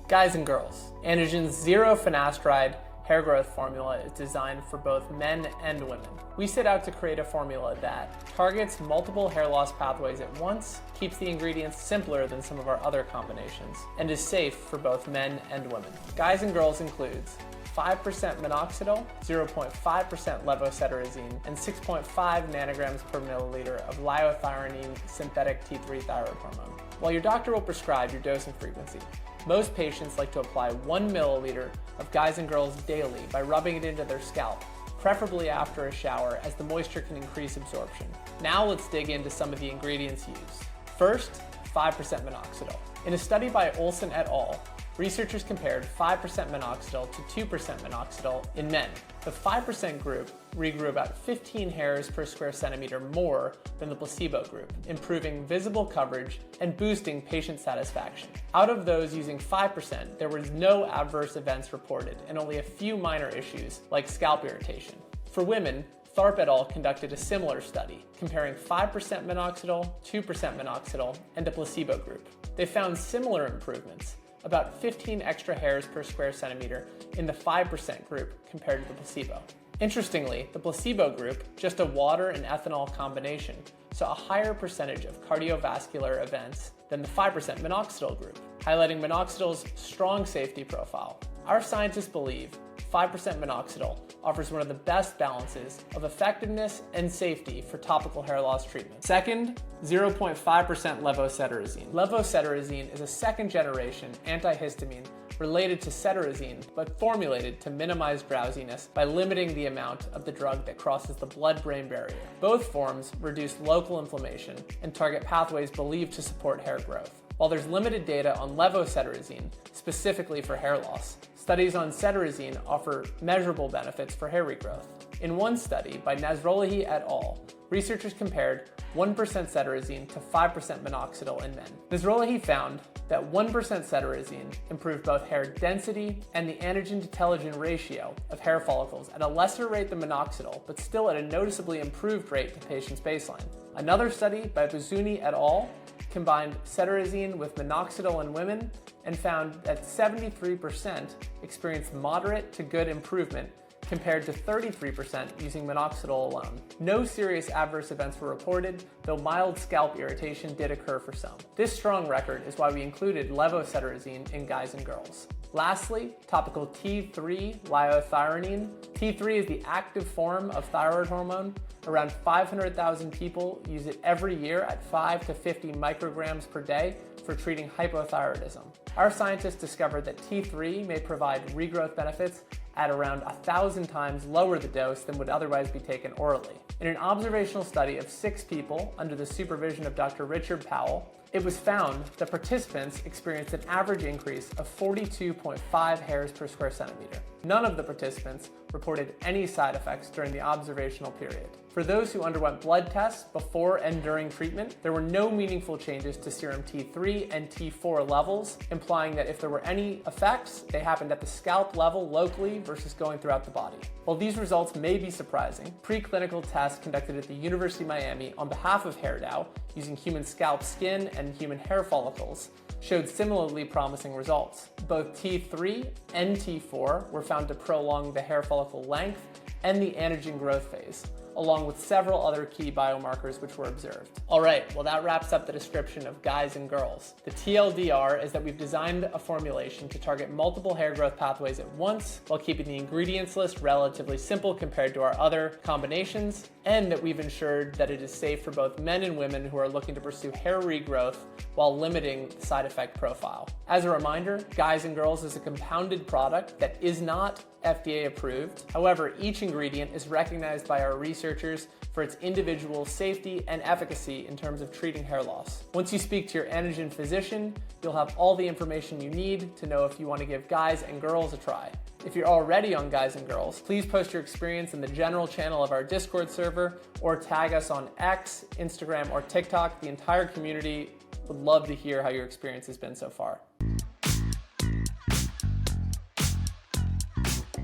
Guys and girls, Anagen's zero-finasteride hair growth formula is designed for both men and women. We set out to create a formula that targets multiple hair loss pathways at once, keeps the ingredients simpler than some of our other combinations, and is safe for both men and women. Guys and girls includes 5% minoxidil, 0.5% levocetirizine, and 6.5 nanograms per milliliter of liothyronine synthetic T3 thyroid hormone. While your doctor will prescribe your dosing frequency, most patients like to apply 1 milliliter of Guys and Girls daily by rubbing it into their scalp, preferably after a shower, as the moisture can increase absorption. Now let's dig into some of the ingredients used. First, 5% minoxidil. In a study by Olsen et al., researchers compared 5% minoxidil to 2% minoxidil in men. The 5% group regrew about 15 hairs per square centimeter more than the placebo group, improving visible coverage and boosting patient satisfaction. Out of those using 5%, there was no adverse events reported and only a few minor issues like scalp irritation. For women, Tharp et al. Conducted a similar study, comparing 5% minoxidil, 2% minoxidil, and a placebo group. They found similar improvements, about 15 extra hairs per square centimeter in the 5% group compared to the placebo. Interestingly, the placebo group, just a water and ethanol combination, saw a higher percentage of cardiovascular events than the 5% minoxidil group, highlighting minoxidil's strong safety profile. Our scientists believe 5% minoxidil offers one of the best balances of effectiveness and safety for topical hair loss treatment. Second, 0.5% levocetirizine. Levocetirizine is a second-generation antihistamine related to cetirizine, but formulated to minimize drowsiness by limiting the amount of the drug that crosses the blood-brain barrier. Both forms reduce local inflammation and target pathways believed to support hair growth. While there's limited data on levocetirizine, specifically for hair loss, studies on cetirizine offer measurable benefits for hair regrowth. In one study by Nasrolahi et al., researchers compared 1% cetirizine to 5% minoxidil in men. Nasrolahi found that 1% cetirizine improved both hair density and the anagen to telogen ratio of hair follicles at a lesser rate than minoxidil, but still at a noticeably improved rate to patients' baseline. Another study by Buzuni et al. Combined cetirizine with minoxidil in women and found that 73% experienced moderate to good improvement compared to 33% using minoxidil alone. No serious adverse events were reported, though mild scalp irritation did occur for some. This strong record is why we included levocetirizine in Guys and Girls. Lastly, topical T3 liothyronine. T3 is the active form of thyroid hormone. Around 500,000 people use it every year at 5 to 50 micrograms per day for treating hypothyroidism. Our scientists discovered that T3 may provide regrowth benefits at around 1,000 times lower the dose than would otherwise be taken orally. In an observational study of 6 people under the supervision of Dr. Richard Powell, it was found that participants experienced an average increase of 42.5 hairs per square centimeter. None of the participants reported any side effects during the observational period. For those who underwent blood tests before and during treatment, there were no meaningful changes to serum T3 and T4 levels, implying that if there were any effects, they happened at the scalp level locally versus going throughout the body. While these results may be surprising, preclinical tests conducted at the University of Miami on behalf of HairDAO using human scalp skin and human hair follicles showed similarly promising results. Both T3 and T4 were found to prolong the hair follicle length and the anagen growth phase, along with several other key biomarkers which were observed. All right, well that wraps up the description of Guys and Girls. The TLDR is that we've designed a formulation to target multiple hair growth pathways at once while keeping the ingredients list relatively simple compared to our other combinations, and that we've ensured that it is safe for both men and women who are looking to pursue hair regrowth while limiting the side effect profile. As a reminder, Guys and Girls is a compounded product that is not FDA approved. However, each ingredient is recognized by our researchers for its individual safety and efficacy in terms of treating hair loss. Once you speak to your Anagen physician, you'll have all the information you need to know if you want to give Guys and Girls a try. If you're already on Guys and Girls, please post your experience in the general channel of our Discord server or tag us on X, Instagram, or TikTok. The entire community would love to hear how your experience has been so far.